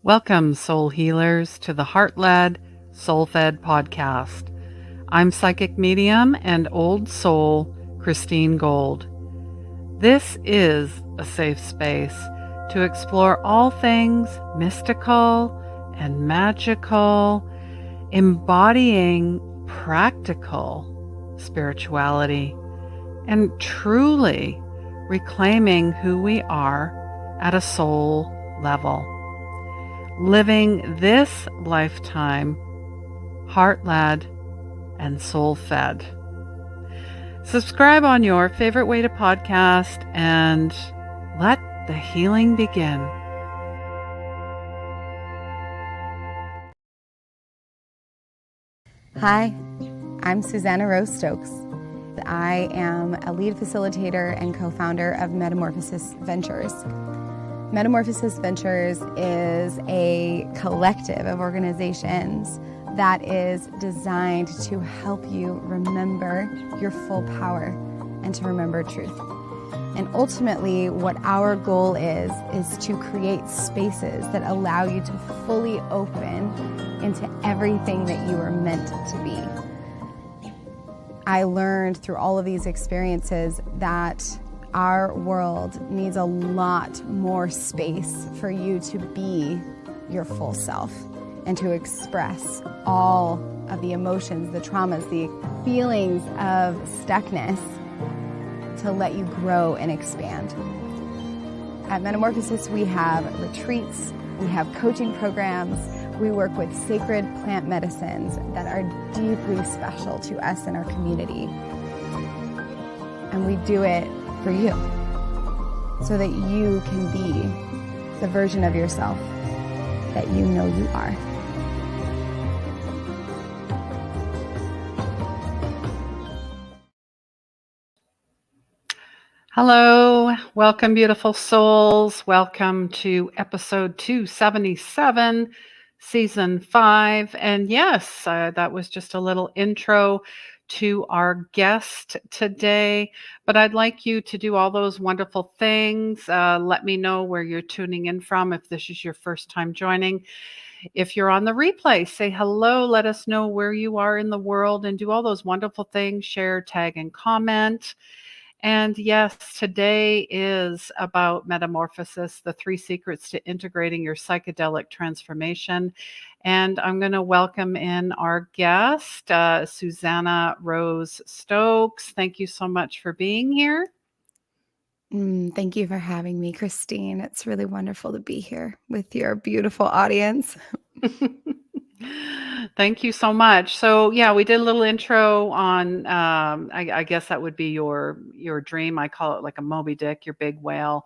Welcome, soul healers, to the Heart-Led, Soul-Fed podcast. I'm psychic medium and old soul Christine Gold. This is a safe space to explore all things mystical and magical, embodying practical spirituality, and truly reclaiming who we are at a soul level. Living this lifetime heart-led and soul-fed. Subscribe on your favorite way to podcast and let the healing begin. Hi, I'm Susannah Rose Stokes. I am a lead facilitator and co-founder of Metamorphosis Ventures. Metamorphosis Ventures is a collective of organizations that is designed to help you remember your full power and to remember truth. And ultimately, what our goal is to create spaces that allow you to fully open into everything that you are meant to be. I learned through all of these experiences that our world needs a lot more space for you to be your full self and to express all of the emotions, the traumas, the feelings of stuckness to let you grow and expand. At Metamorphosis, we have retreats, we have coaching programs, we work with sacred plant medicines that are deeply special to us and our community. And we do it for you, so that you can be the version of yourself that you know you are. Hello, welcome, beautiful souls. Welcome to episode 277, season 5. And yes, that was just a little intro to our guest today, but I'd like you to do all those wonderful things. Let me know where you're tuning in from if this is your first time joining. If you're on the replay, say hello, let us know where you are in the world, and do all those wonderful things, share, tag, and comment. And yes, today is about metamorphosis, the 3 secrets to integrating your psychedelic transformation. And I'm going to welcome in our guest, Susannah Rose Stokes. Thank you so much for being here. Thank you for having me, Christine. It's really wonderful to be here with your beautiful audience. Thank you so much. So yeah, we did a little intro on, I guess that would be your dream. I call it like a Moby Dick, your big whale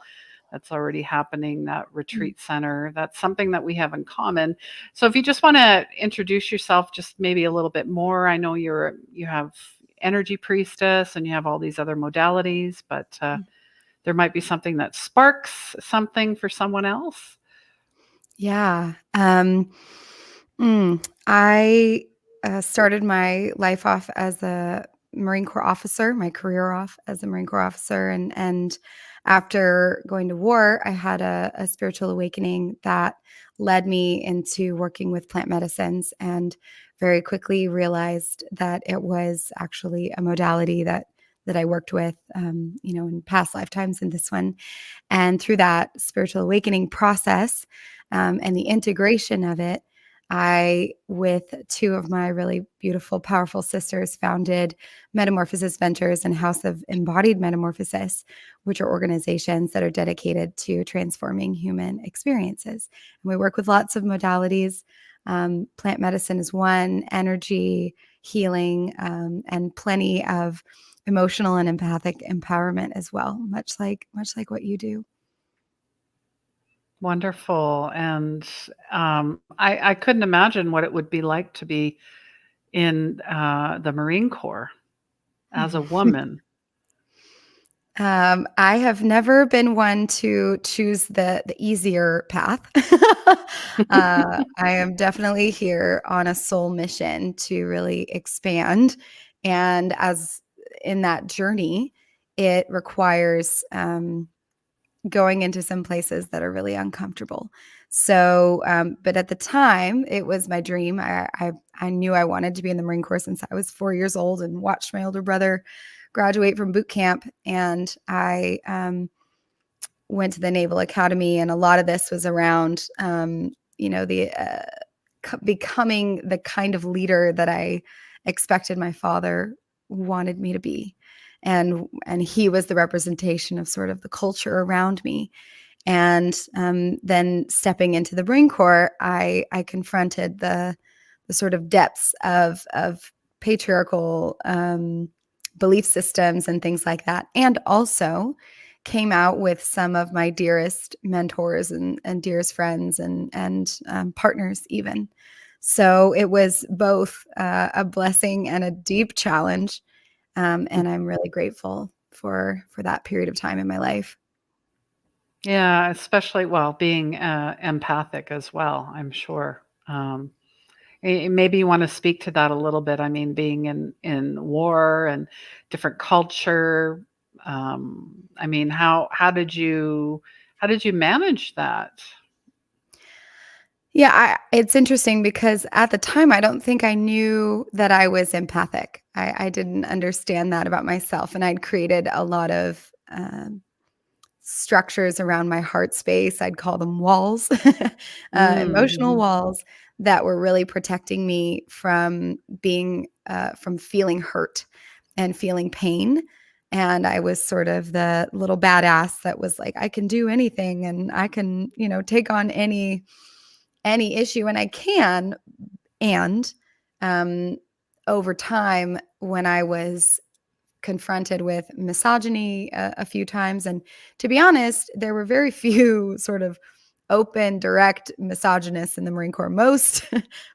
that's already happening, that retreat center. That's something that we have in common. So if you just want to introduce yourself just maybe a little bit more. I know you have Energy Priestess and you have all these other modalities, but there might be something that sparks something for someone else. Yeah. I started my life off as a Marine Corps officer, my career off as a Marine Corps officer. And after going to war, I had a spiritual awakening that led me into working with plant medicines, and very quickly realized that it was actually a modality that I worked with, in past lifetimes and this one. And through that spiritual awakening process and the integration of it, I, with 2 of my really beautiful, powerful sisters, founded Metamorphosis Ventures and House of Embodied Metamorphosis, which are organizations that are dedicated to transforming human experiences. And we work with lots of modalities. Plant medicine is one, energy, healing, and plenty of emotional and empathic empowerment as well, much like what you do. Wonderful. And I couldn't imagine what it would be like to be in the Marine Corps as a woman. I have never been one to choose the easier path. I am definitely here on a soul mission to really expand. And as in that journey, it requires going into some places that are really uncomfortable. So, but at the time, it was my dream. I knew I wanted to be in the Marine Corps since I was 4 years old, and watched my older brother graduate from boot camp. And I went to the Naval Academy, and a lot of this was around, the becoming the kind of leader that I expected my father wanted me to be. And he was the representation of sort of the culture around me. And then stepping into the Marine Corps, I confronted the sort of depths of patriarchal belief systems and things like that, and also came out with some of my dearest mentors and dearest friends and partners even. So it was both a blessing and a deep challenge, and I'm really grateful for that period of time in my life. Yeah, especially, well, being empathic as well, I'm sure. Maybe you want to speak to that a little bit. I mean, being in war and different culture. I mean, how did you manage that? Yeah, it's interesting because at the time, I don't think I knew that I was empathic. I didn't understand that about myself, and I'd created a lot of structures around my heart space. I'd call them walls, emotional Mm-hmm. walls that were really protecting me from from feeling hurt and feeling pain. And I was sort of the little badass that was like, I can do anything, and I can, take on any issue, and I can. And um, over time, when I was confronted with misogyny a few times, and to be honest, there were very few sort of open, direct misogynists in the Marine Corps. Most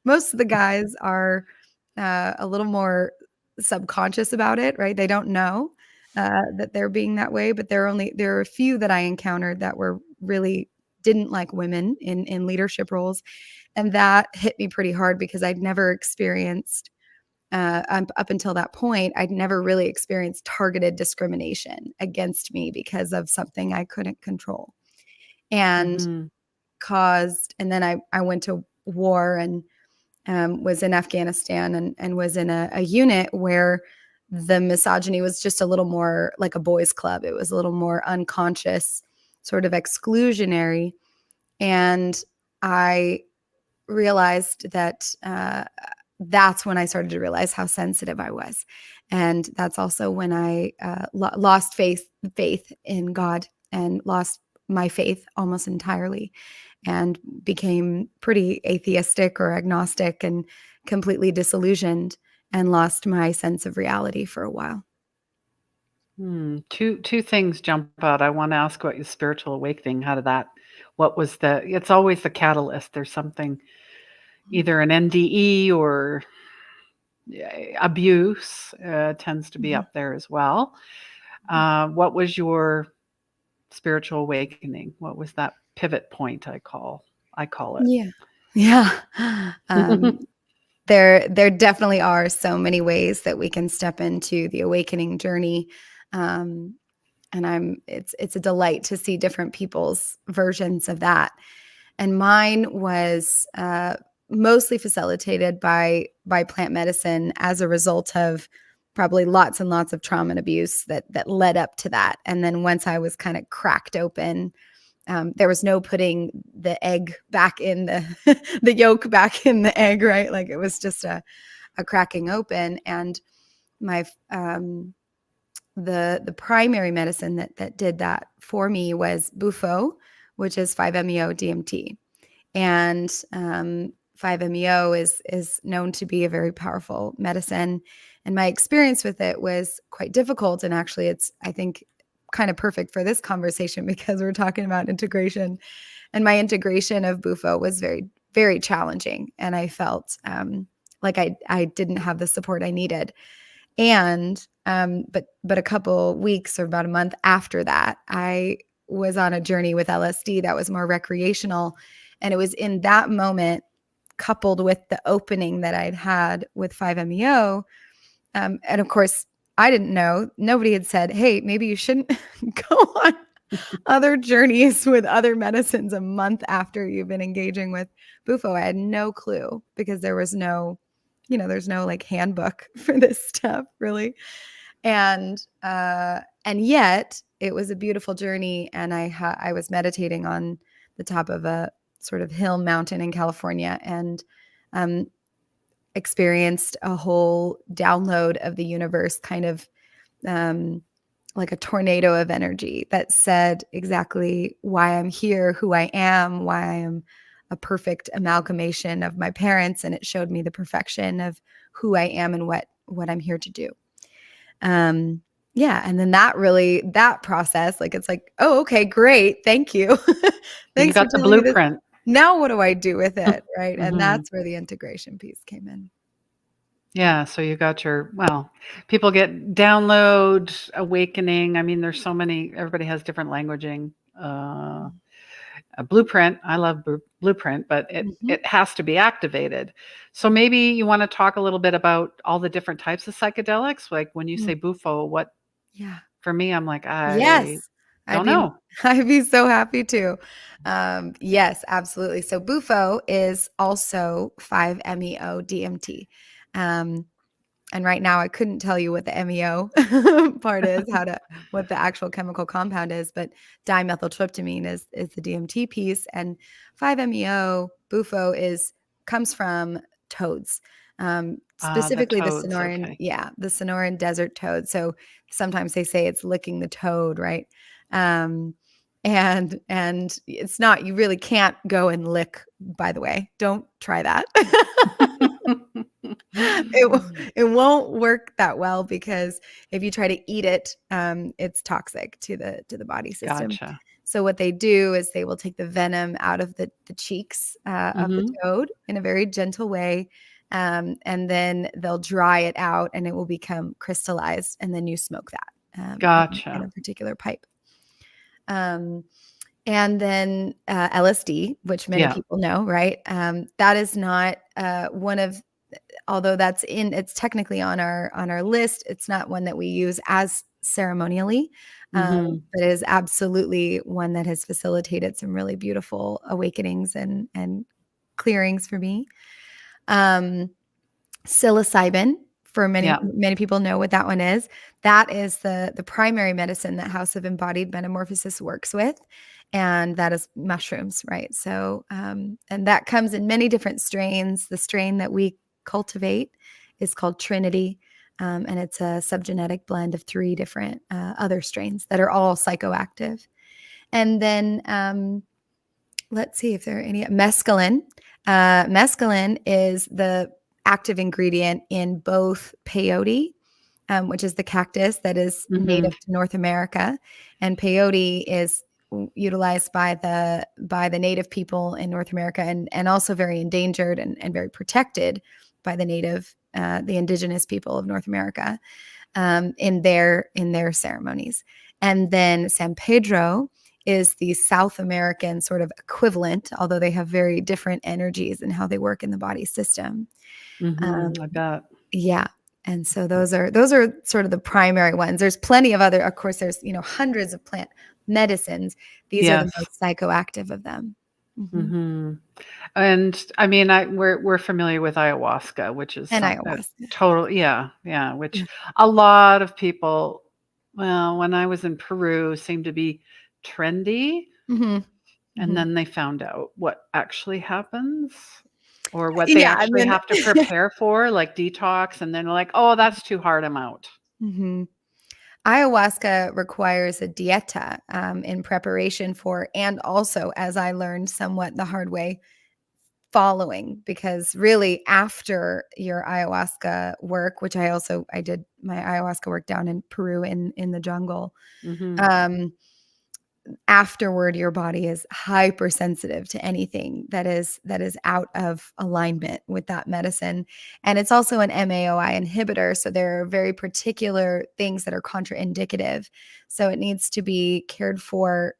most of the guys are a little more subconscious about it, right? They don't know that they're being that way, but there are a few that I encountered that were really didn't like women in leadership roles, and that hit me pretty hard because I'd never experienced up until that point, I'd never really experienced targeted discrimination against me because of something I couldn't control, and Mm-hmm. and then I went to war, and was in Afghanistan, and was in a unit where the misogyny was just a little more like a boys' club. It was a little more unconscious, sort of exclusionary. And I realized that that's when I started to realize how sensitive I was. And that's also when I lost faith in God, and lost my faith almost entirely, and became pretty atheistic or agnostic, and completely disillusioned, and lost my sense of reality for a while. Two things jump out. I want to ask about your spiritual awakening. How did that? What was the? It's always the catalyst. There's something, either an NDE or abuse tends to be Mhm. up there as well. What was your spiritual awakening? What was that pivot point? I call it. Yeah. Yeah. Um, there definitely are so many ways that we can step into the awakening journey. Um, and it's a delight to see different people's versions of that. And mine was mostly facilitated by plant medicine as a result of probably lots and lots of trauma and abuse that led up to that. And then once I was kind of cracked open, there was no putting the egg back in the yolk back in the egg, right? Like it was just a cracking open. And my the primary medicine that did that for me was Bufo, which is 5-MeO DMT. And 5-MeO is known to be a very powerful medicine. And my experience with it was quite difficult. And actually, it's, I think, kind of perfect for this conversation because we're talking about integration. And my integration of Bufo was very, very challenging. And I felt like I didn't have the support I needed. And but a couple weeks or about a month after that, I was on a journey with LSD that was more recreational. And it was in that moment, coupled with the opening that I'd had with 5-MeO. And of course, I didn't know. Nobody had said, hey, maybe you shouldn't go other journeys with other medicines a month after you've been engaging with Bufo. I had no clue because there was no, there's no like handbook for this stuff really. And yet it was a beautiful journey. And I was meditating on the top of a sort of hill mountain in California and experienced a whole download of the universe, kind of like a tornado of energy that said exactly why I'm here, who I am, why I am a perfect amalgamation of my parents. And it showed me the perfection of who I am and what I'm here to do. Yeah. And then that process, like, it's like, oh, okay, great. Thank you. You Thanks for got the telling me this. blueprint. Now what do I do with it? Right. And Mm-hmm. that's where the integration piece came in. Yeah, so you got people get download, awakening. I mean, there's so many, everybody has different languaging. A blueprint, I love blueprint, but it has to be activated. So maybe you want to talk a little bit about all the different types of psychedelics. Like when you say Bufo, what? Yeah. For me, I'm like, Yes. don't know. I'd be so happy to. Yes, absolutely. So Bufo is also 5-MeO DMT. And right now I couldn't tell you what the MEO part is, what the actual chemical compound is, but dimethyltryptamine is the DMT piece, and 5-MeO Bufo comes from toads. Specifically the toads, Sonoran, okay. the Sonoran desert toad. So sometimes they say it's licking the toad, right? And it's not, you really can't go and lick, by the way. Don't try that. It won't work that well because if you try to eat it, it's toxic to the body system. Gotcha. So what they do is they will take the venom out of the cheeks of the toad in a very gentle way, and then they'll dry it out and it will become crystallized, and then you smoke that Gotcha. in a particular pipe. And then LSD, which many people know, right? That is not one of, although it's technically on our list, it's not one that we use as ceremonially, but it is absolutely one that has facilitated some really beautiful awakenings and clearings for me. Psilocybin, for many people know what that one is. That is the primary medicine that House of Embodied Metamorphosis works with. And that is mushrooms, right? So, and that comes in many different strains. The strain that we cultivate is called Trinity, and it's a subgenetic blend of 3 different other strains that are all psychoactive. And then let's see if there are any. Mescaline. Mescaline is the active ingredient in both peyote, which is the cactus that is native to North America, and peyote is utilized by the native people in North America, and also very endangered and very protected by the indigenous people of North America in their ceremonies. And then San Pedro is the South American sort of equivalent, although they have very different energies and how they work in the body system. I bet. Yeah. And so those are sort of the primary ones. There's plenty of other, of course, there's, hundreds of plant medicines. These are the most psychoactive of them. And I mean, we're familiar with ayahuasca, which is Ayahuasca. Total, which a lot of people, well, when I was in Peru, seemed to be trendy. And then they found out what actually happens, or what they actually have to prepare for, like detox, and then they're like, oh, that's too hard, I'm out. Ayahuasca requires a dieta in preparation for, and also, as I learned somewhat the hard way, following, because really after your ayahuasca work, which I did my ayahuasca work down in Peru in the jungle, afterward your body is hypersensitive to anything that is out of alignment with that medicine. And it's also an MAOI inhibitor, so there are very particular things that are contraindicative, so it needs to be cared for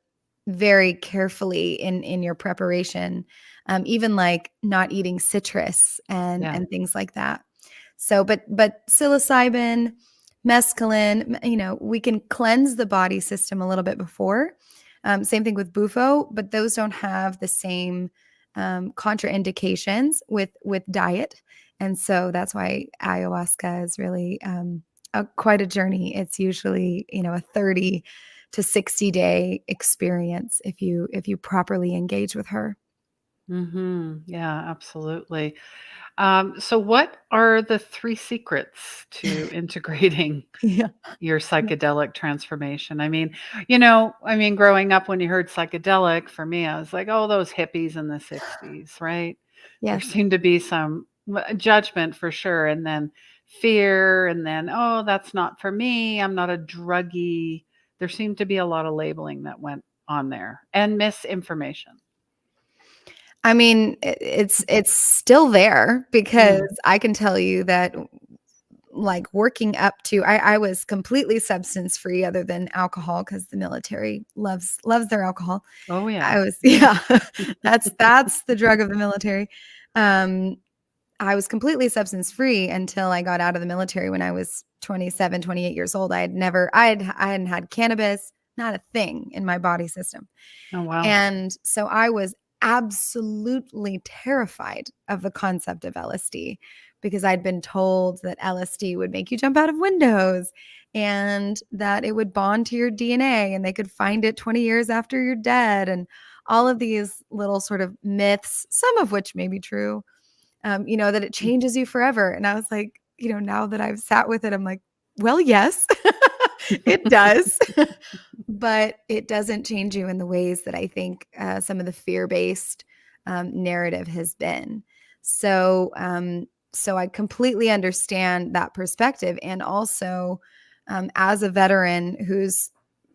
very carefully in your preparation, even like not eating citrus and things like that. So but psilocybin, mescaline, we can cleanse the body system a little bit before. Same thing with bufo, but those don't have the same contraindications with diet. And so that's why ayahuasca is really quite a journey. It's usually, a 30 to 60 day experience if you properly engage with her. Yeah, absolutely. So what are the 3 secrets to integrating Yeah. your psychedelic transformation? Growing up when you heard psychedelic, for me, I was like, "Oh, those hippies in the 60s," right? There Yes. seemed to be some judgment for sure, and then fear, and then, "Oh, that's not for me. I'm not a druggie." There seemed to be a lot of labeling that went on there and misinformation. I mean, it's still there because Mm. I can tell you that, like, working up to, I was completely substance free other than alcohol because the military loves their alcohol. Oh, I yeah. was yeah, that's the drug of the military. Um, I was completely substance free until I got out of the military when I was 27, 28 years old. I hadn't had cannabis, not a thing in my body system. Oh, wow. And so I was absolutely terrified of the concept of LSD because I'd been told that LSD would make you jump out of windows and that it would bond to your DNA and they could find it 20 years after you're dead, and all of these little sort of myths, some of which may be true, that it Mm. changes you forever. And I was like, now that I've sat with it, I'm like, well, yes, it does. But it doesn't change you in the ways that I think some of the fear-based narrative has been. So I completely understand that perspective. And also, as a veteran whose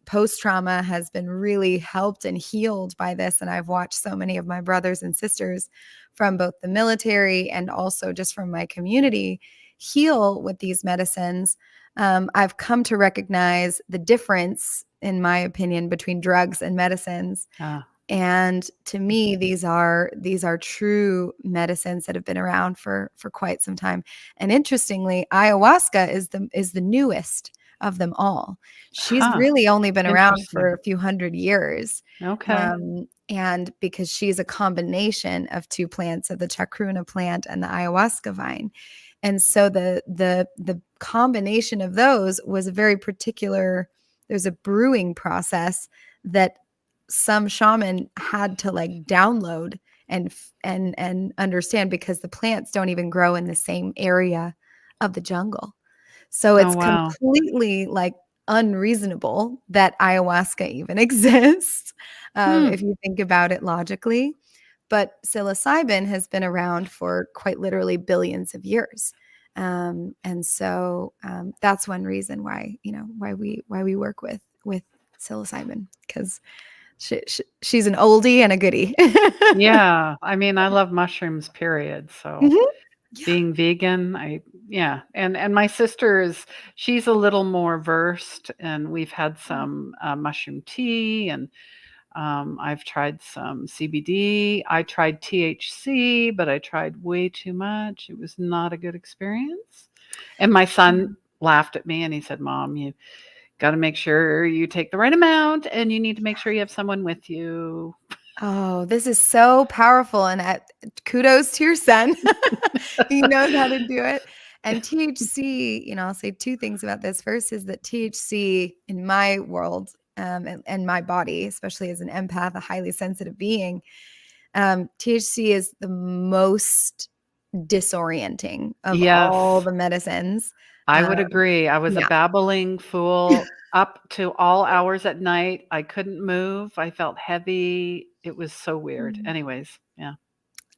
post-trauma has been really helped and healed by this, and I've watched so many of my brothers and sisters from both the military and also just from my community heal with these medicines, I've come to recognize the difference, in my opinion, between drugs and medicines. Ah, And to me, these are true medicines that have been around for quite some time. And interestingly, ayahuasca is the newest of them all. She's huh. really only been around for Interesting. a few hundred years. Okay. And because she's a combination of two plants, of the chacruna plant and the ayahuasca vine. And so the combination of those was a very particular, there's a brewing process that some shaman had to like download and understand, because the plants don't even grow in the same area of the jungle. So Oh, it's wow. completely like unreasonable that ayahuasca even exists, Hmm. if you think about it logically. But psilocybin has been around for quite literally billions of years. And so that's one reason why, why we work with psilocybin, because she's an oldie and a goodie. Yeah. I love mushrooms, period. So Mhm. Yeah. being vegan, yeah. And my sister she's a little more versed, and we've had some mushroom tea, and I've tried some CBD. I tried THC, but I tried way too much. It was not a good experience. And my son laughed at me and he said, "Mom, you got to make sure you take the right amount, and you need to make sure you have someone with you." Oh, this is so powerful, and kudos to your son. He knows how to do it. And THC, I'll say two things about this. First is that THC in my world, and my body, especially as an empath, a highly sensitive being, THC is the most disorienting of all Yes, the medicines. I Um, would agree. I was a yeah. babbling fool up to all hours at night. I couldn't move. I felt heavy. It was so weird. Anyways, yeah.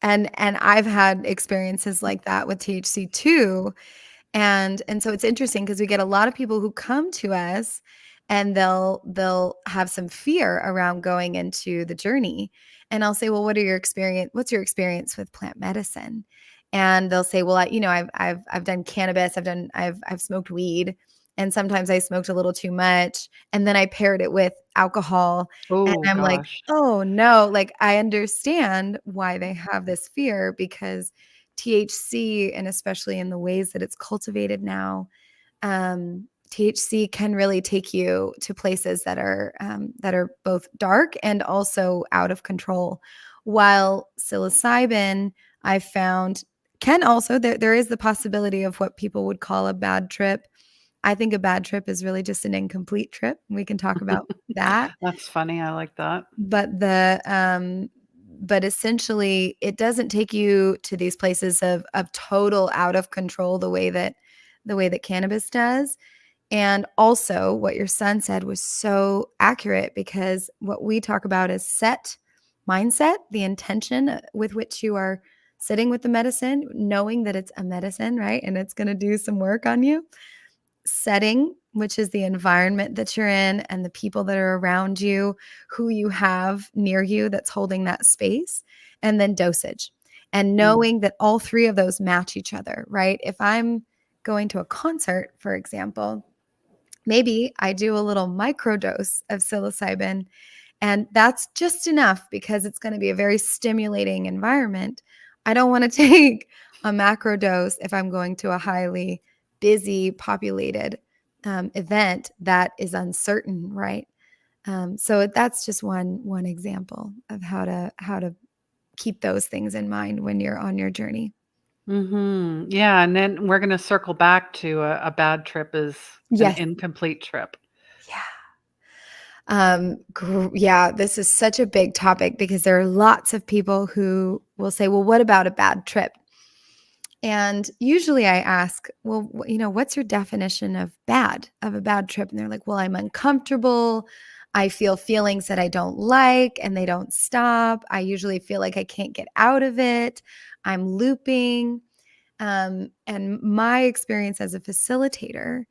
And I've had experiences like that with THC too. And so it's interesting because we get a lot of people who come to us and they'll have some fear around going into the journey. And I'll say, "Well, what's your experience with plant medicine?" And they'll say, "Well, I've done cannabis, I've smoked weed, and sometimes I smoked a little too much, and then I paired it with alcohol." And Oh I'm like, gosh. "Oh, no." Like, I understand why they have this fear, because THC, and especially in the ways that it's cultivated now, THC can really take you to places that are both dark and also out of control. While psilocybin, I found, can also, there is the possibility of what people would call a bad trip. I think a bad trip is really just an incomplete trip. We can talk about that. That's funny. I like that. But essentially, it doesn't take you to these places of total out of control the way that cannabis does. And also, what your son said was so accurate, because what we talk about is set mindset, the intention with which you are sitting with the medicine, knowing that it's a medicine, right? And it's going to do some work on you. Setting, which is the environment that you're in and the people that are around you, who you have near you that's holding that space, and then dosage. And knowing that all three of those match each other, right? If I'm going to a concert, for example, maybe I do a little microdose of psilocybin, and that's just enough because it's going to be a very stimulating environment. I don't want to take a macro dose if I'm going to a highly busy, populated event that is uncertain, right? So that's just one example of how to keep those things in mind when you're on your journey. Yeah, and then we're going to circle back to a bad trip is an Yes. incomplete trip. Yeah, this is such a big topic because there are lots of people who will say, well, what about a bad trip? And usually I ask, well, what's your definition of a bad trip? And they're like, well, I'm uncomfortable. I feel feelings that I don't like and they don't stop. I usually feel like I can't get out of it. I'm looping. And my experience as a facilitator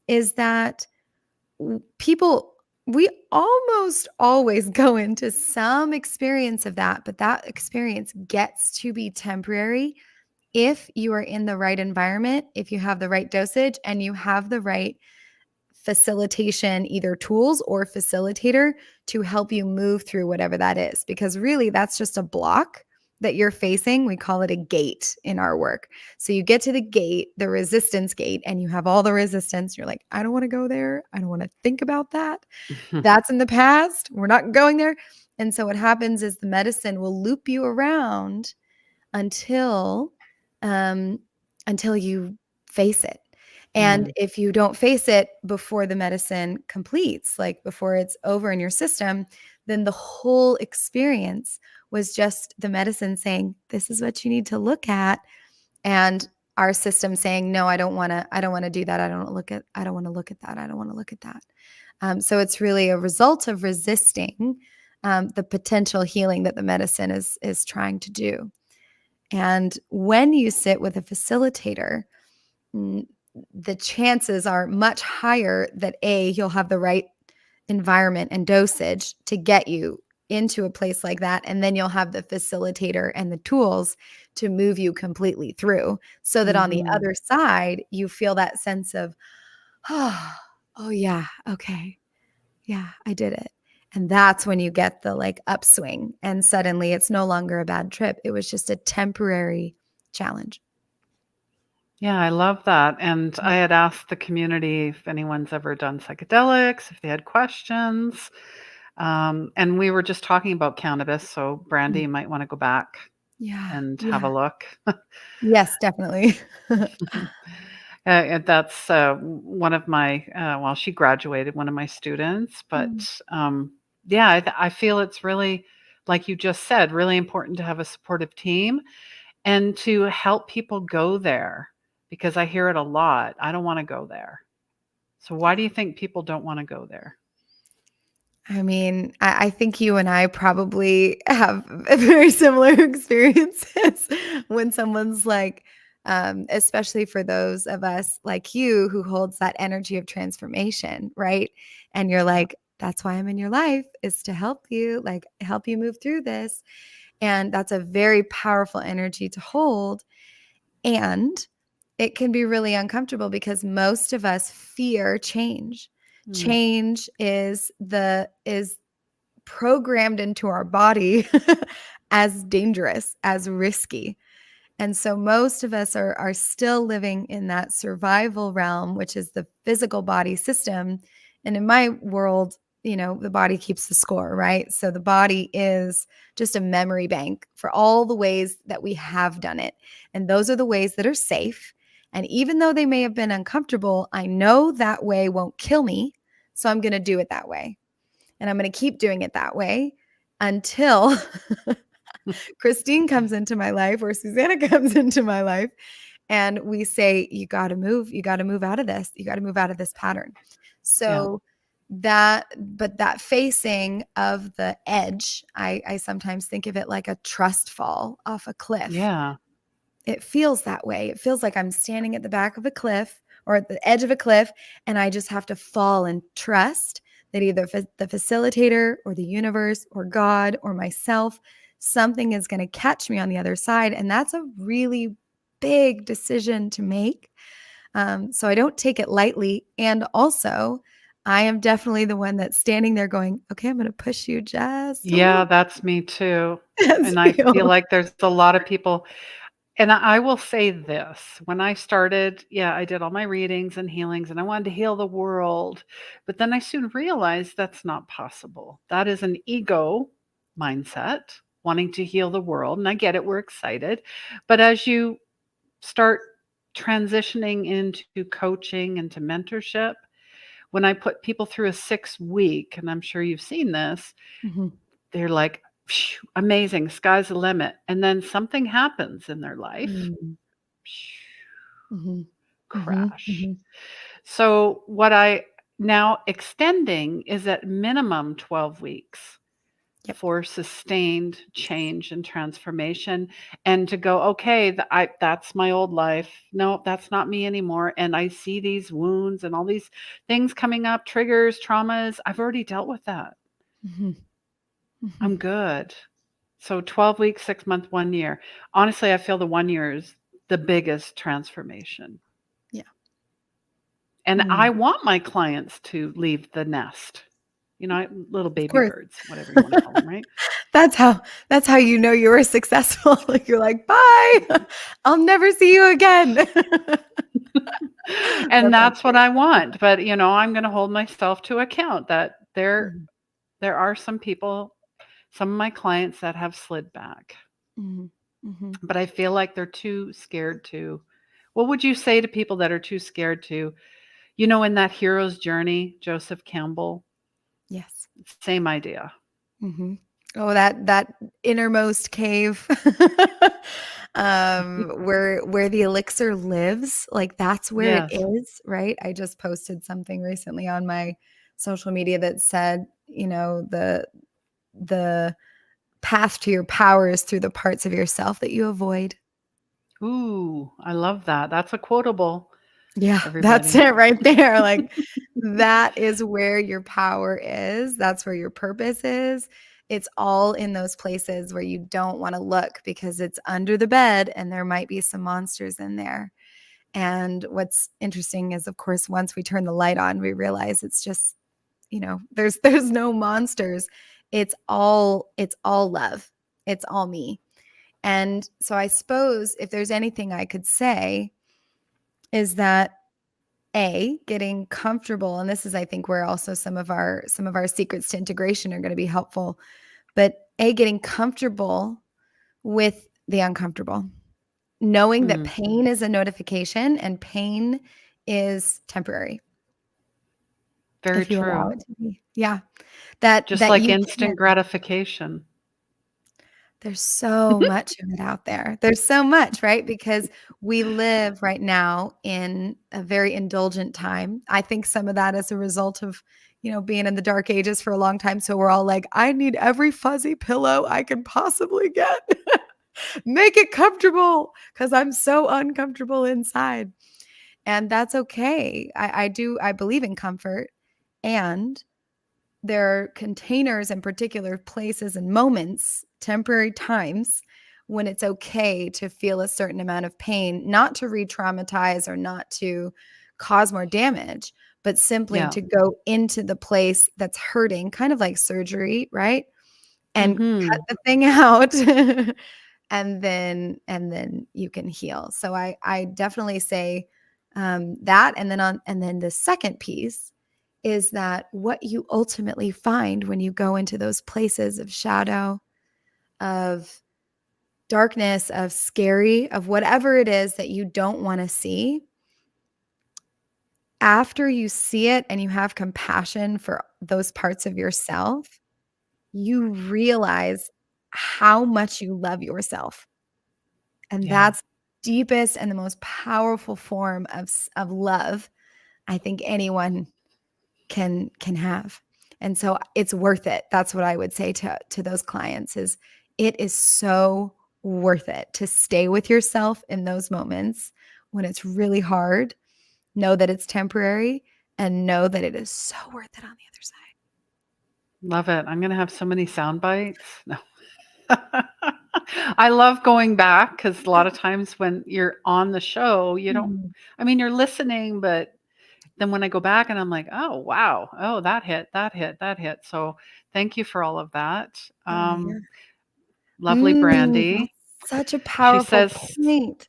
is that we almost always go into some experience of that, but that experience gets to be temporary if you are in the right environment, if you have the right dosage, and you have the right facilitation, either tools or facilitator, to help you move through whatever that is. Because really, that's just a block that you're facing. We call it a gate in our work. So you get to the gate, the resistance gate, and you have all the resistance. You're like, I don't want to go there. I don't want to think about that. That's in the past. We're not going there. And so what happens is the medicine will loop you around until you face it. And if you don't face it before the medicine completes, like before it's over in your system, then the whole experience was just the medicine saying, this is what you need to look at. And our system saying, no, I don't want to do that. I don't want to look at that. I don't want to look at that. So it's really a result of resisting the potential healing that the medicine is trying to do. And when you sit with a facilitator, the chances are much higher that you'll have the right environment and dosage to get you into a place like that. And then you'll have the facilitator and the tools to move you completely through, so that on the other side, you feel that sense of, oh yeah, okay. Yeah, I did it. And that's when you get the upswing, and suddenly it's no longer a bad trip. It was just a temporary challenge. Yeah, I love that. And I had asked the community if anyone's ever done psychedelics, if they had questions. And we were just talking about cannabis. So, Brandy, you might want to go back and have a look. Yes, definitely. And that's one of my, well, she graduated, one of my students. But yeah, I feel it's really, like you just said, really important to have a supportive team and to help people go there, because I hear it a lot. I don't want to go there. So why do you think people don't want to go there? I mean, I think you and I probably have very similar experiences when someone's like, especially for those of us like you who holds that energy of transformation, right? And you're like, that's why I'm in your life, is to help you, help you move through this. And that's a very powerful energy to hold. And it can be really uncomfortable because most of us fear change. Change is programmed into our body as dangerous, as risky. And so most of us are still living in that survival realm, which is the physical body system. And in my world, the body keeps the score, right? So the body is just a memory bank for all the ways that we have done it. And those are the ways that are safe. And even though they may have been uncomfortable, I know that way won't kill me. So I'm going to do it that way. And I'm going to keep doing it that way until Christine comes into my life or Susannah comes into my life. And we say, you got to move out of this. You got to move out of this pattern. So that facing of the edge, I sometimes think of it like a trust fall off a cliff. Yeah. It feels that way. It feels like I'm standing at the back of a cliff or at the edge of a cliff, and I just have to fall and trust that either the facilitator or the universe or God or myself, something is going to catch me on the other side. And that's a really big decision to make. So I don't take it lightly. And also, I am definitely the one that's standing there going, okay, I'm going to push you just a Yeah, little. that's me too. That's And I feel you. like there's a lot of people. And I will say this, when I started, I did all my readings and healings and I wanted to heal the world. But then I soon realized that's not possible. That is an ego mindset, wanting to heal the world. And I get it, we're excited. But as you start transitioning into coaching, into mentorship, when I put people through a 6-week, and I'm sure you've seen this, Mhm. they're like, "Phew, amazing, sky's the limit." And then something happens in their life. Mm. Mhm. Mhm. Crash. Mhm. So what I now extending is at minimum 12 weeks Yep. for sustained change and transformation, and to go, okay, that's my old life. No, that's not me anymore. And I see these wounds and all these things coming up, triggers, traumas. I've already dealt with that. Mhm. Mhm. I'm good. So 12 weeks, 6 months, 1 year. Honestly, I feel the 1 year is the biggest transformation. Yeah. And I Mm. want my clients to leave the nest, little Of baby course. birds, whatever you want to call them, right? That's how you know you were successful. Like you're like, "Bye. I'll never see you again." And That sounds that's what great. I want. But, I'm going to hold myself to account that there Mhm. there are some people, some of my clients that have slid back. Mhm. Mhm. But I feel like they're too scared to. What would you say to people that are too scared to, in that hero's journey, Joseph Campbell, Yes. same idea. Mhm. Oh, that innermost cave, where the elixir lives, like, that's where it Yes. is, right? I just posted something recently on my social media that said, the path to your power is through the parts of yourself that you avoid. Ooh, I love that. That's a quotable, Yeah, that's everybody. it right there, like, that is where your power is, that's where your purpose is. It's all in those places where you don't wanna look because it's under the bed and there might be some monsters in there. And what's interesting is, of course, once we turn the light on, we realize it's just, there's no monsters. It's all love. It's all me. And so I suppose if there's anything I could say is that getting comfortable, and this is I think where also some of our secrets to integration are going to be helpful, but getting comfortable with the uncomfortable. Knowing that Mm, pain is a notification and pain is temporary very if you allow true. it to be. Yeah. That Just that like you can. instant gratification. There's so much of it out there. There's so much, right? Because we live right now in a very indulgent time. I think some of that is a result of, being in the dark ages for a long time. So we're all like, I need every fuzzy pillow I can possibly get. Make it comfortable because I'm so uncomfortable inside. And that's okay. I believe in comfort. And there are containers and particular places and moments, temporary times, when it's okay to feel a certain amount of pain, not to re-traumatize or not to cause more damage, but simply Yeah. to go into the place that's hurting, kind of like surgery, right? And cut Mhm. the thing out and then you can heal. So I definitely say that. And then the second piece is that what you ultimately find when you go into those places of shadow, of darkness, of scary, of whatever it is that you don't want to see, after you see it and you have compassion for those parts of yourself, you realize how much you love yourself. And Yeah. that's deepest and the most powerful form of love I think anyone can have. And so it's worth it. That's what I would say to those clients is it is so worth it to stay with yourself in those moments when it's really hard. Know that it's temporary and know that it is so worth it on the other side. Love it. I'm going to have so many sound bites. No. I love going back because a lot of times when you're on the show, you don't, Mm. I mean, you're listening, but then when I go back and I'm like, oh, wow. Oh, that hit, that hit, that hit. So thank you for all of that. Oh, yeah. Lovely Brandy. That's such a She powerful says, point.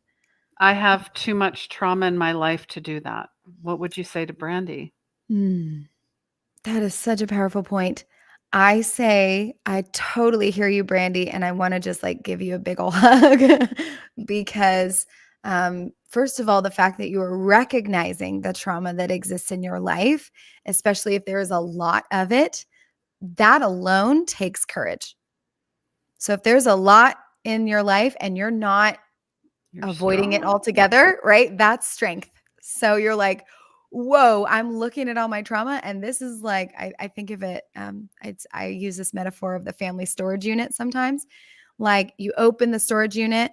I have too much trauma in my life to do that. What would you say to Brandy? Mm. That is such a powerful point. I say, I totally hear you, Brandy, and I want to just like give you a big ol' hug because, first of all, the fact that you are recognizing the trauma that exists in your life, especially if there is a lot of it, that alone takes courage. So if there's a lot in your life and you're not You're avoiding it strong. altogether, right? That's strength. So you're like, whoa, I'm looking at all my trauma. And this is like, I think of it, I use this metaphor of the family storage unit sometimes. Like you open the storage unit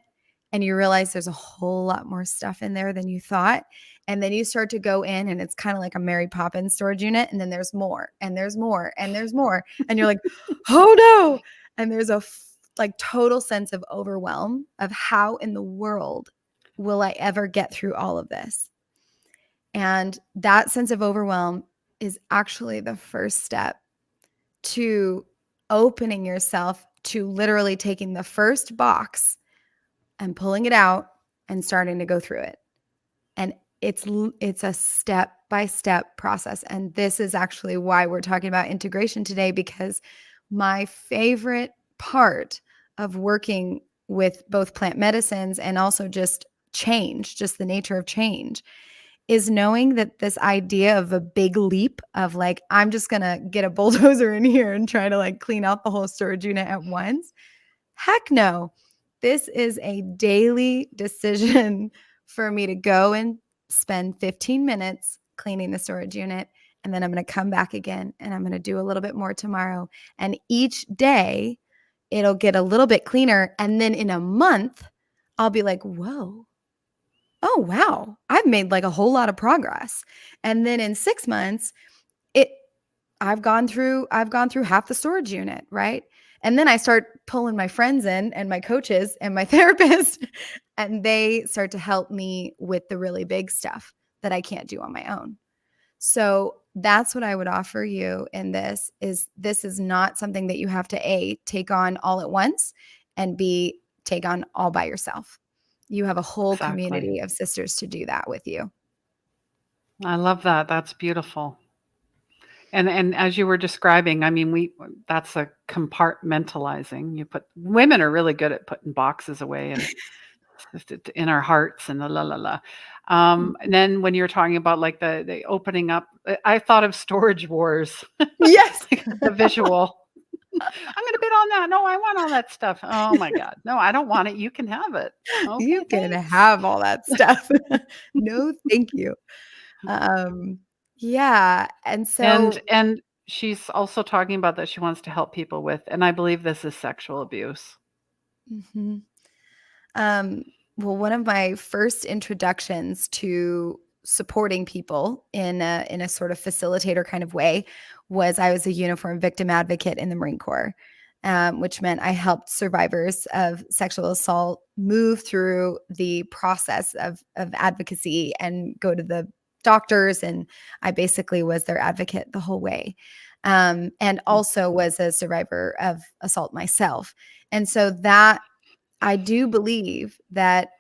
and you realize there's a whole lot more stuff in there than you thought. And then you start to go in and it's kind of like a Mary Poppins storage unit. And then there's more and there's more and there's more. And you're like, oh no. And there's a like total sense of overwhelm of how in the world will I ever get through all of this? And that sense of overwhelm is actually the first step to opening yourself to literally taking the first box and pulling it out and starting to go through it. And it's a step by step process. And this is actually why we're talking about integration today, because my favorite part of working with both plant medicines and also just change, just the nature of change, is knowing that this idea of a big leap of like, I'm just going to get a bulldozer in here and try to like clean out the whole storage unit at once. Heck no. This is a daily decision for me to go and spend 15 minutes cleaning the storage unit. And then I'm going to come back again and I'm going to do a little bit more tomorrow. And each day it'll get a little bit cleaner. And then in a month, I'll be like, whoa, oh, wow, I've made like a whole lot of progress. And then in 6 months, it I've gone through half the storage unit, right? And then I start pulling my friends in and my coaches and my therapist, and they start to help me with the really big stuff that I can't do on my own. So that's what I would offer you in this is not something that you have to A, take on all at once, and B, take on all by yourself. You have a whole Exactly. community of sisters to do that with you. I love that. That's beautiful. And as you were describing, I mean, that's a compartmentalizing. You put women are really good at putting boxes away and in our hearts and la la la. And then when you're talking about like the opening up, I thought of Storage Wars, Yes. like the visual. I'm going to bid on that. No, I want all that stuff. Oh my God. No, I don't want it. You can have it. Okay, You can thanks. have all that stuff. No, thank you. Yeah, and so And she's also talking about that she wants to help people with, and I believe this is sexual abuse. mhm. Um, well, one of my first introductions to supporting people in a sort of facilitator kind of way was I was a uniform victim advocate in the Marine Corps, which meant I helped survivors of sexual assault move through the process of advocacy and go to the doctors, and I basically was their advocate the whole way, and also was a survivor of assault myself, and so that I do believe that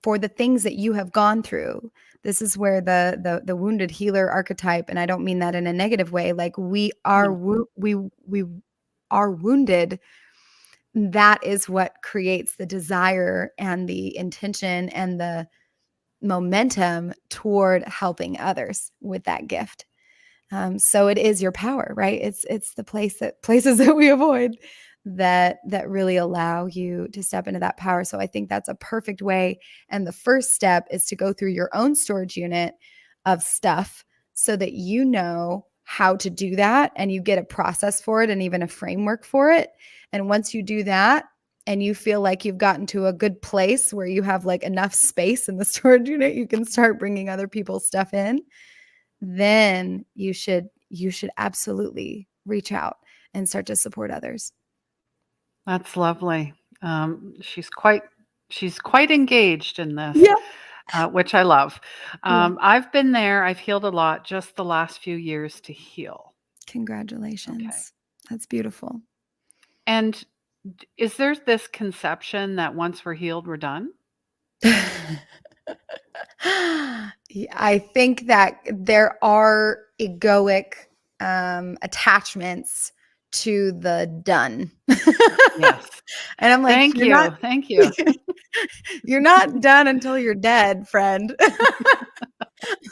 for the things that you have gone through, this is where the wounded healer archetype, and I don't mean that in a negative way, like we are No. we are wounded. That is what creates the desire and the intention and the momentum toward helping others with that gift. So it is your power, right? It's the places that we avoid that really allow you to step into that power. So I think that's a perfect way. And the first step is to go through your own storage unit of stuff so that you know how to do that and you get a process for it and even a framework for it. And once you do that and you feel like you've gotten to a good place where you have like enough space in the storage unit, you can start bringing other people's stuff in. Then you should absolutely reach out and start to support others. That's lovely. She's quite engaged in this, Yeah. which I love. Yeah. I've been there. I've healed a lot just the last few years to heal. Okay. Congratulations. That's beautiful. And is there this conception that once we're healed, we're done? Yeah, I think that there are egoic attachments to the done. Yes. And I'm like, Thank you. Thank you. you're not done until you're dead, friend.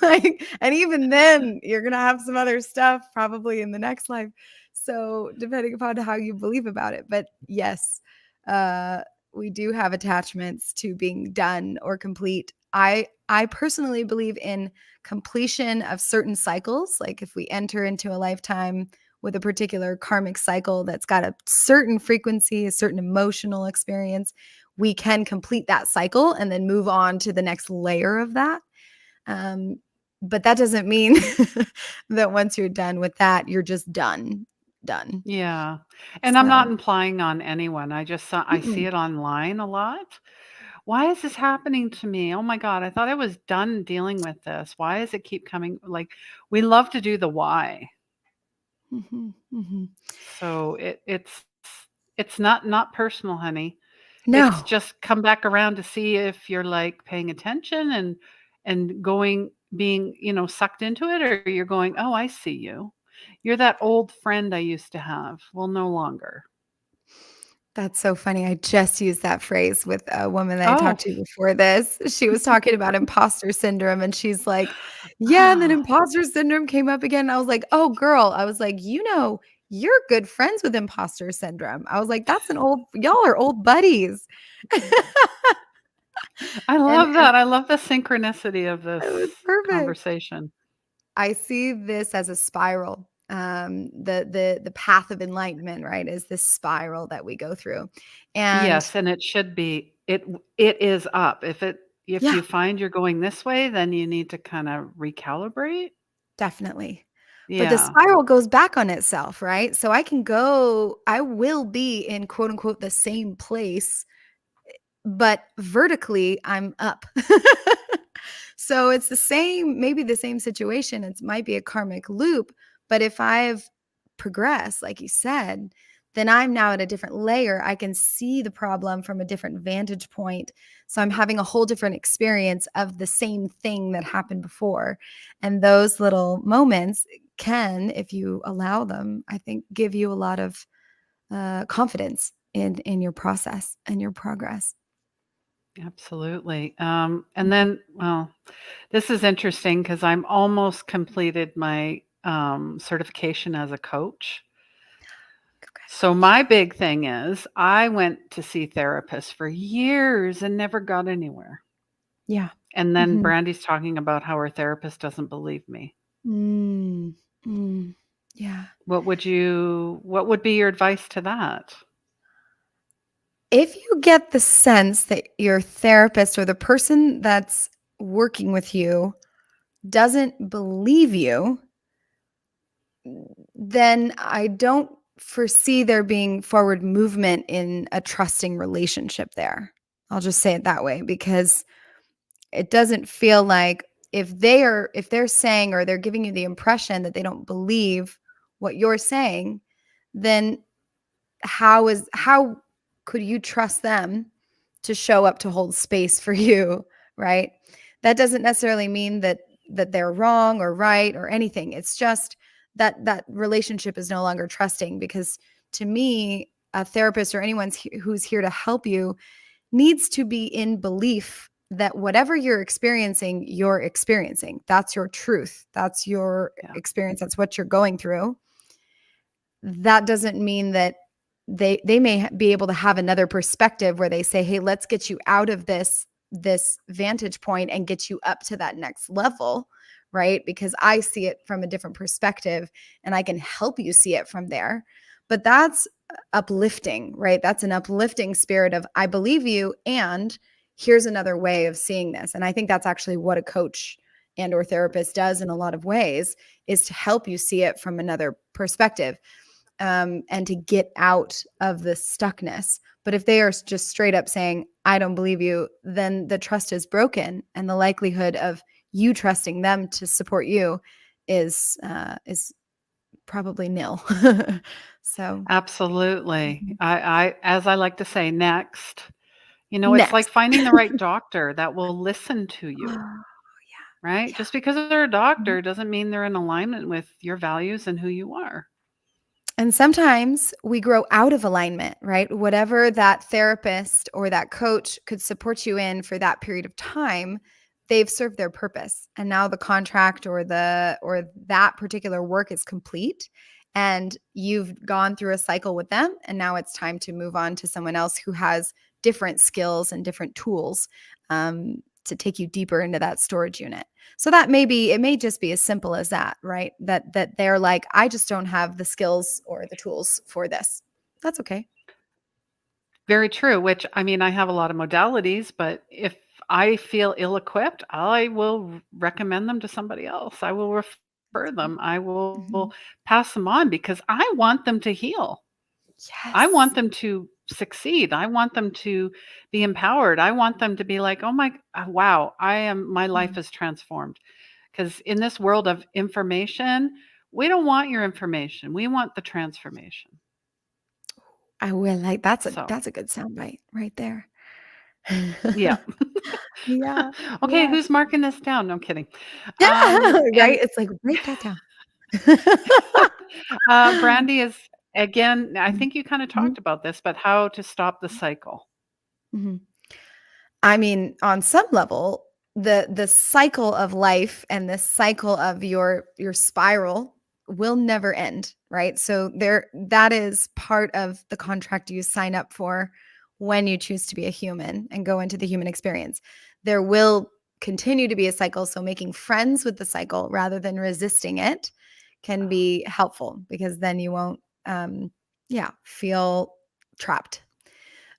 Like, and even then, you're gonna have some other stuff probably in the next life. So depending upon how you believe about it, but yes, uh, we do have attachments to being done or complete. I personally believe in completion of certain cycles. Like if we enter into a lifetime with a particular karmic cycle that's got a certain frequency, a certain emotional experience, we can complete that cycle and then move on to the next layer of that. Um, but that doesn't mean that once you're done with that, you're just done. Done. Yeah. And I'm not So, implying on anyone. I see mm-mm. it online a lot. Why is this happening to me? Oh my God, I thought I was done dealing with this. Why does it keep coming? Like we love to do the why. Mhm, mhm. So it's not personal, honey. It's No, just come back around to see if you're like paying attention and going being, sucked into it, or you're going, "Oh, I see you. You're that old friend I used to have." Well, no longer. that's so funny. I just used that phrase with a woman that I Oh. talked to before this. She was talking about imposter syndrome, and she's like, "Yeah, and then imposter syndrome came up again." I was like, "Oh, girl." I was like, you're good friends with imposter syndrome." I was like, "That's an old y'all are old buddies." I And love that. I love the synchronicity of this it was perfect. conversation. I see this as a spiral. The path of enlightenment, right, is this spiral that we go through. And Yes, and it should be. It is up. If yeah, you find you're going this way, then you need to kind of recalibrate. definitely. But the Yeah. spiral goes back on itself, right? So I will be in quote unquote the same place, but vertically I'm up. So it's the same, maybe the same situation. It might be a karmic loop, but if I've progressed, like you said, then I'm now at a different layer. I can see the problem from a different vantage point. So I'm having a whole different experience of the same thing that happened before. And those little moments can, if you allow them, I think give you a lot of confidence in your process and your progress. Absolutely. And then, well, this is interesting because I'm almost completed my certification as a coach. So Congratulations. my big thing is I went to see therapists for years and never got anywhere. Yeah. And then Mhm. Brandy's talking about how her therapist doesn't believe me. Mm, mm, yeah. What would be your advice to that? If you get the sense that your therapist or the person that's working with you doesn't believe you, then I don't foresee there being forward movement in a trusting relationship there. I'll just say it that way because it doesn't feel like if they're saying or they're giving you the impression that they don't believe what you're saying, then how could you trust them to show up to hold space for you, right? That doesn't necessarily mean that they're wrong or right or anything. It's just that relationship is no longer trusting, because to me, a therapist or anyone who's here to help you needs to be in belief that whatever you're experiencing. That's your truth. That's your Yeah. experience. That's what you're going through. That doesn't mean that they may be able to have another perspective where they say, hey, let's get you out of this vantage point and get you up to that next level, right? Because I see it from a different perspective and I can help you see it from there. But that's uplifting, right? That's an uplifting spirit of, I believe you, and here's another way of seeing this. And I think that's actually what a coach and or therapist does in a lot of ways, is to help you see it from another perspective, and to get out of the stuckness. But if they are just straight up saying, I don't believe you, then the trust is broken, and the likelihood of you trusting them to support you is probably nil. So Absolutely. I as I like to say, next. It's like next. finding the right doctor that will listen to you, Oh, right? yeah. Just because they're a Mhm. doctor doesn't mean they're in alignment with your values and who you are. And sometimes we grow out of alignment, right? Whatever that therapist or that coach could support you in for that period of time, they've served their purpose. And now the contract or that particular work is complete, and you've gone through a cycle with them, and now it's time to move on to someone else who has different skills and different tools, to take you deeper into that storage unit. So it may just be as simple as that, right? That they're like, I just don't have the skills or the tools for this. That's okay. Very true, which I mean, I have a lot of modalities, but if I feel ill-equipped, I will recommend them to somebody else. I will refer That's them. okay. I will Mhm. pass them on because I want them to heal. I want Yes. them to succeed. I want them to be empowered. I want them to be like, "Oh wow, my life Mhm. is transformed." Because in this world of information, we don't want your information. We want the transformation. I will like So, that's a good soundbite right there. yeah. Yeah. Okay, Yeah. who's marking this down? No, I'm kidding. Yeah, right? And It's like, write that down. Brandy is again, I Mhm. think you kind of Mhm. talked about this, but how to stop the cycle. Mhm. I mean, on some level, the cycle of life and the cycle of your spiral will never end, right? So that is part of the contract you sign up for when you choose to be a human and go into the human experience. There will continue to be a cycle, so making friends with the cycle rather than resisting it can be helpful, because then you won't feel trapped.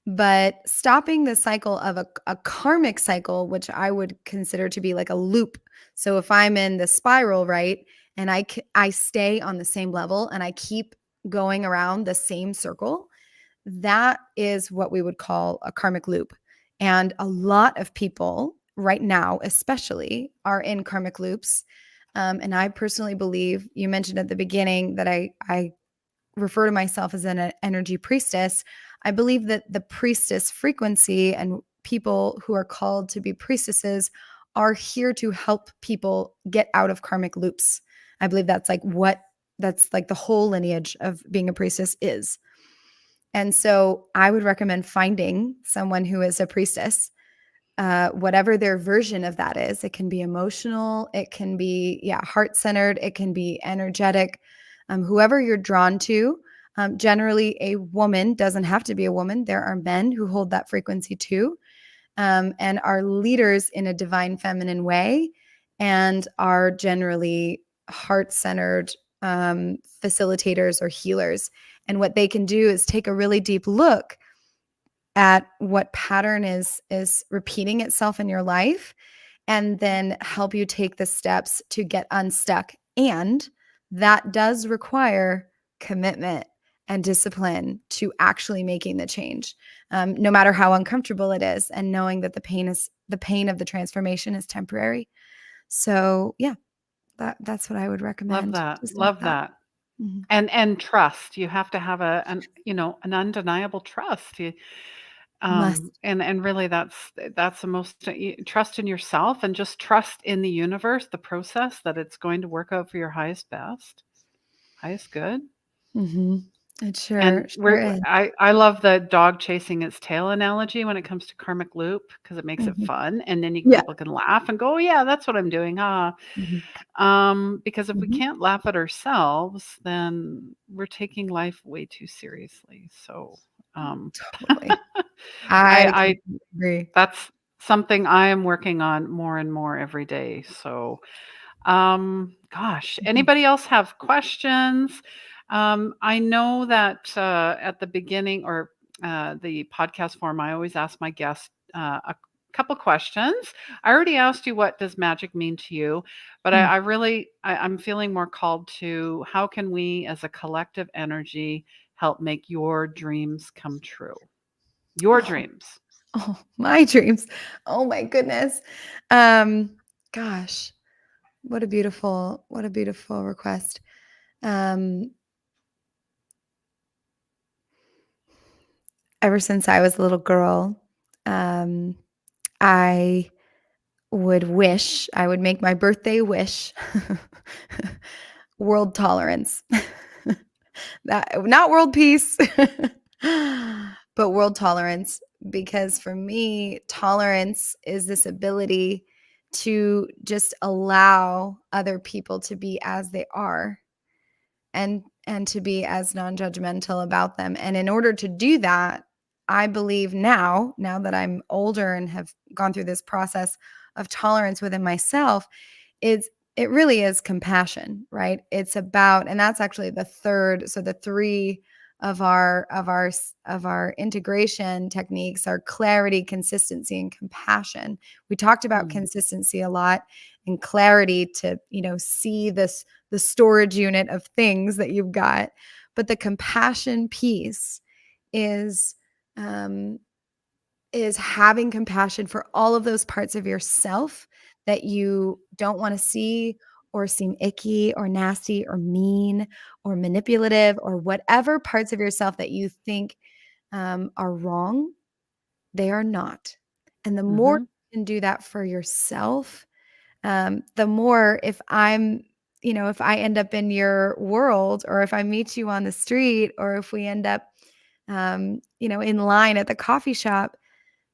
But stopping the cycle of a karmic cycle, which I would consider to be like a loop. So if I'm in the spiral, right, and I stay on the same level and I keep going around the same circle, that is what we would call a karmic loop. And a lot of people right now, especially, are in karmic loops. And I personally believe, you mentioned at the beginning that I refer to myself as an energy priestess. I believe that the priestess frequency and people who are called to be priestesses are here to help people get out of karmic loops. I believe that's like the whole lineage of being a priestess is. And so I would recommend finding someone who is a priestess, whatever their version of that is. It can be emotional, it can be, heart centered, it can be energetic, whoever you're drawn to. Generally, a woman doesn't have to be a woman. There are men who hold that frequency too, and are leaders in a divine feminine way, and are generally heart centered, facilitators or healers. And what they can do is take a really deep look at what pattern is repeating itself in your life, and then help you take the steps to get unstuck. And that does require commitment and discipline to actually making the change, no matter how uncomfortable it is, and knowing that the pain of the transformation is temporary. So yeah, that's what I would Love recommend that. to stop Love that. that. Mhm. And trust. You have to have an undeniable trust. Must. And really that's the most trust in yourself and just trust in the universe, the process that it's going to work out for your highest best, highest good. Mm-hmm. It And sure is. I love the dog chasing its tail analogy when it comes to karmic loop because it makes it Mhm. fun, and then Yeah. people can laugh and go, "Oh, yeah, that's what I'm doing, huh?" Mhm. Because if we Mhm. can't laugh at ourselves, then we're taking life way too seriously. So, um, Totally. I I completely agree. that's something I am working on more and more every day. So, gosh, Mhm. anybody else have questions? I know that at the beginning or the podcast form, I always ask my guests a couple questions. I already asked you, what does magic mean to you? But Mm. I'm feeling more called to how can we as a collective energy help make your dreams come true? Your Oh, dreams. oh, my dreams. Oh my goodness. Um, Gosh, what a beautiful request. Um, Ever since I was a little girl, um, I I would make my birthday wish world tolerance. That not world peace, but world tolerance, because for me, tolerance is this ability to just allow other people to be as they are and to be as non-judgmental about them. And in order to do that, I believe now that I'm older and have gone through this process of tolerance within myself, is it really is compassion, right? It's about, and that's actually the third. So the three of our integration techniques are clarity, consistency, and compassion. We talked about Mm, consistency a lot, and clarity to see the storage unit of things that you've got. But the compassion piece is um, is having compassion for all of those parts of yourself that you don't want to see or seem icky or nasty or mean or manipulative, or whatever parts of yourself that you think are wrong. They are not. And the more mhm, you can do that for yourself, the more, if I end up in your world, or if I meet you on the street, or if we end up, in line at the coffee shop,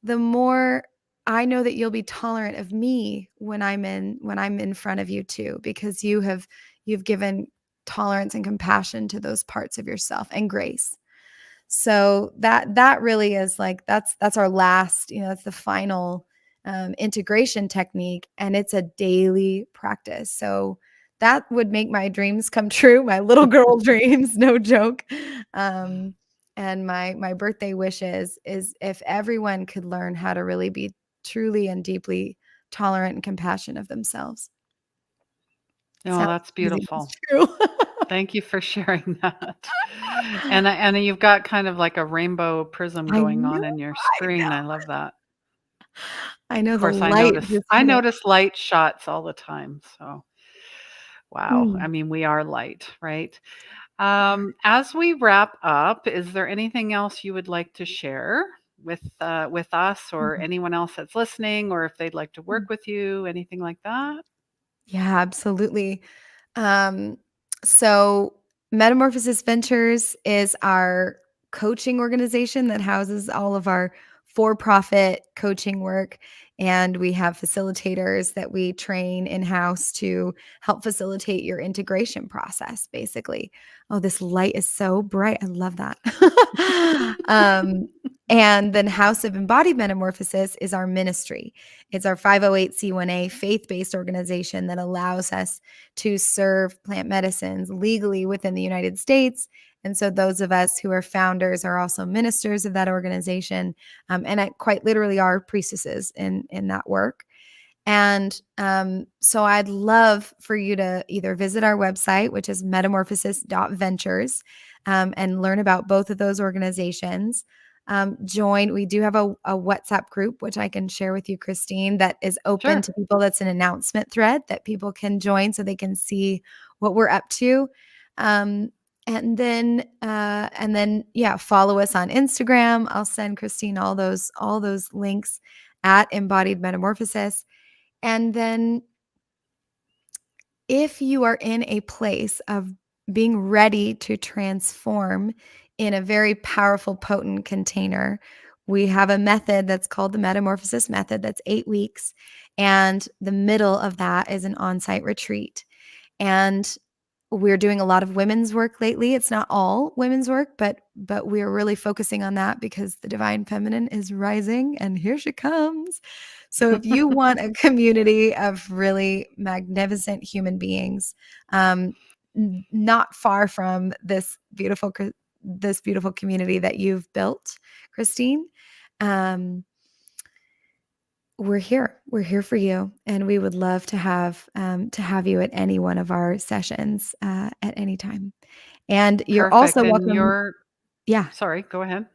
the more I know that you'll be tolerant of me when I'm in front of you too, because you've given tolerance and compassion to those parts of yourself, and grace. So that really is like, that's our last, that's the final integration technique, and it's a daily practice. So that would make my dreams come true, my little girl dreams, no joke. Um, and my birthday wishes is if everyone could learn how to really be truly and deeply tolerant and compassionate of themselves. oh, Sounds that's easy, but beautiful. it's true. Thank you for sharing that. And you've got kind of like a rainbow prism I going know, on in your I know. screen. I love that. I know Of the course, light just I hit it. notice light shots all the time. So, wow. I Mm. mean, we are light, right? As we wrap up, is there anything else you would like to share with us or Mhm. anyone else that's listening, or if they'd like to Mm. work with you, anything like that? Yeah, absolutely. Um, so Metamorphosis Ventures is our coaching organization that houses all of our for-profit coaching work. And we have facilitators that we train in-house to help facilitate your integration process, basically. Oh, this light is so bright. I love that. um, and then House of Embodied Metamorphosis is our ministry. It's our 508c1a faith-based organization that allows us to serve plant medicines legally within the United States. And so those of us who are founders are also ministers of that organization, and quite literally are priestesses in that work. And so I'd love for you to either visit our website, which is metamorphosis.ventures, and learn about both of those organizations. We do have a WhatsApp group, which I can share with you, Christine, that is open Sure. to people. That's an announcement thread that people can join so they can see what we're up to. Um, and then follow us on Instagram. I'll send Christine all those links at Embodied Metamorphosis. And then if you are in a place of being ready to transform in a very powerful, potent container, we have a method that's called the Metamorphosis Method that's 8 weeks. And the middle of that is an on-site retreat. And we're doing a lot of women's work lately. It's not all women's work, but we're really focusing on that because the divine feminine is rising and here she comes. So if you want a community of really magnificent human beings, not far from this beautiful community that you've built, Christine, we're here. We're here for you, and we would love to have you at any one of our sessions at any time. And you're Perfect. also And welcome. you're Yeah, sorry, go ahead.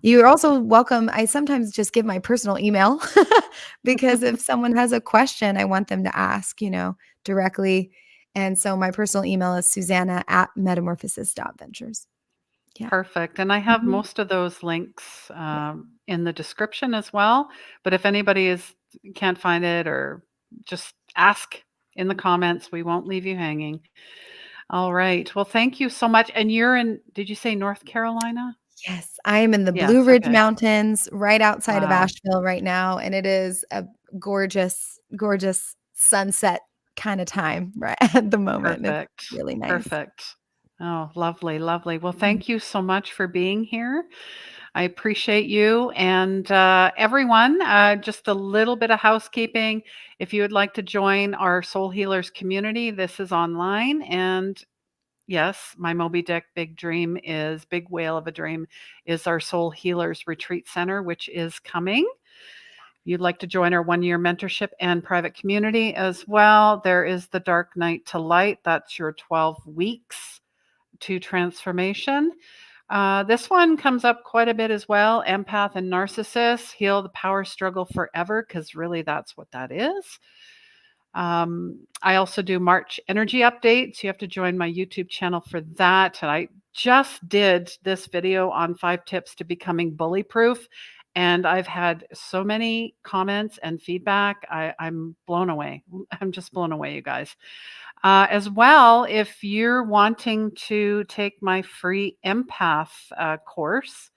you're also welcome. I sometimes just give my personal email because if someone has a question, I want them to ask, directly. And so my personal email is Susannah at metamorphosis.ventures. Yeah. Perfect. And I have Mhm. most of those links in the description as well. But if anybody can't find it, or just ask in the comments, we won't leave you hanging. All right. Well, thank you so much. And you're in, did you say North Carolina? Yes, I am in the Blue Yes. Ridge Okay. Mountains right outside of Wow. Asheville right now, and it is a gorgeous, gorgeous sunset kind of time right at the moment. It's Perfect. really nice. Perfect. Oh, lovely, lovely. Well, Mhm. thank you so much for being here. I appreciate you. And everyone, just a little bit of housekeeping. If you would like to join our Soul Healers community, this is online. And yes, my Moby Dick big whale of a dream is our Soul Healers Retreat Center, which is coming. You'd like to join our 1-year mentorship and private community as well. There is the Dark Night to Light. That's your 12 weeks to transformation. This one comes up quite a bit as well. Empath and narcissist, heal the power struggle forever, because really that's what that is. I also do March energy updates. You have to join my YouTube channel for that. And I just did this video on 5 tips to becoming bully proof. And I've had so many comments and feedback. I'm blown away. I'm just blown away, you guys. As well, if you're wanting to take my free empath course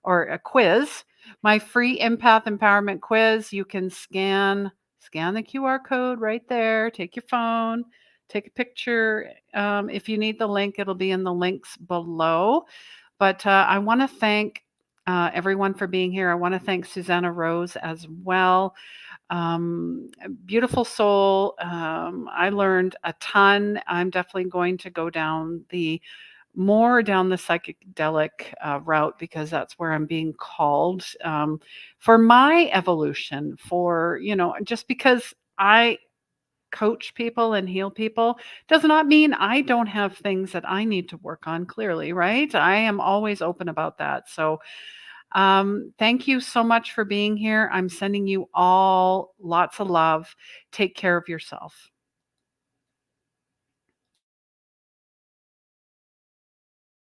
or a quiz, my free empath empowerment quiz, you can scan the QR code right there. Take your phone, take a picture. If you need the link, it'll be in the links below. But I want to thank everyone for being here. I want to thank Susannah Rose as well. Beautiful soul. I learned a ton. I'm definitely going to go down the psychedelic route, because that's where I'm being called for my evolution. For, just because I coach people and heal people does not mean I don't have things that I need to work on, clearly, right? I am always open about that. So thank you so much for being here. I'm sending you all lots of love. Take care of yourself.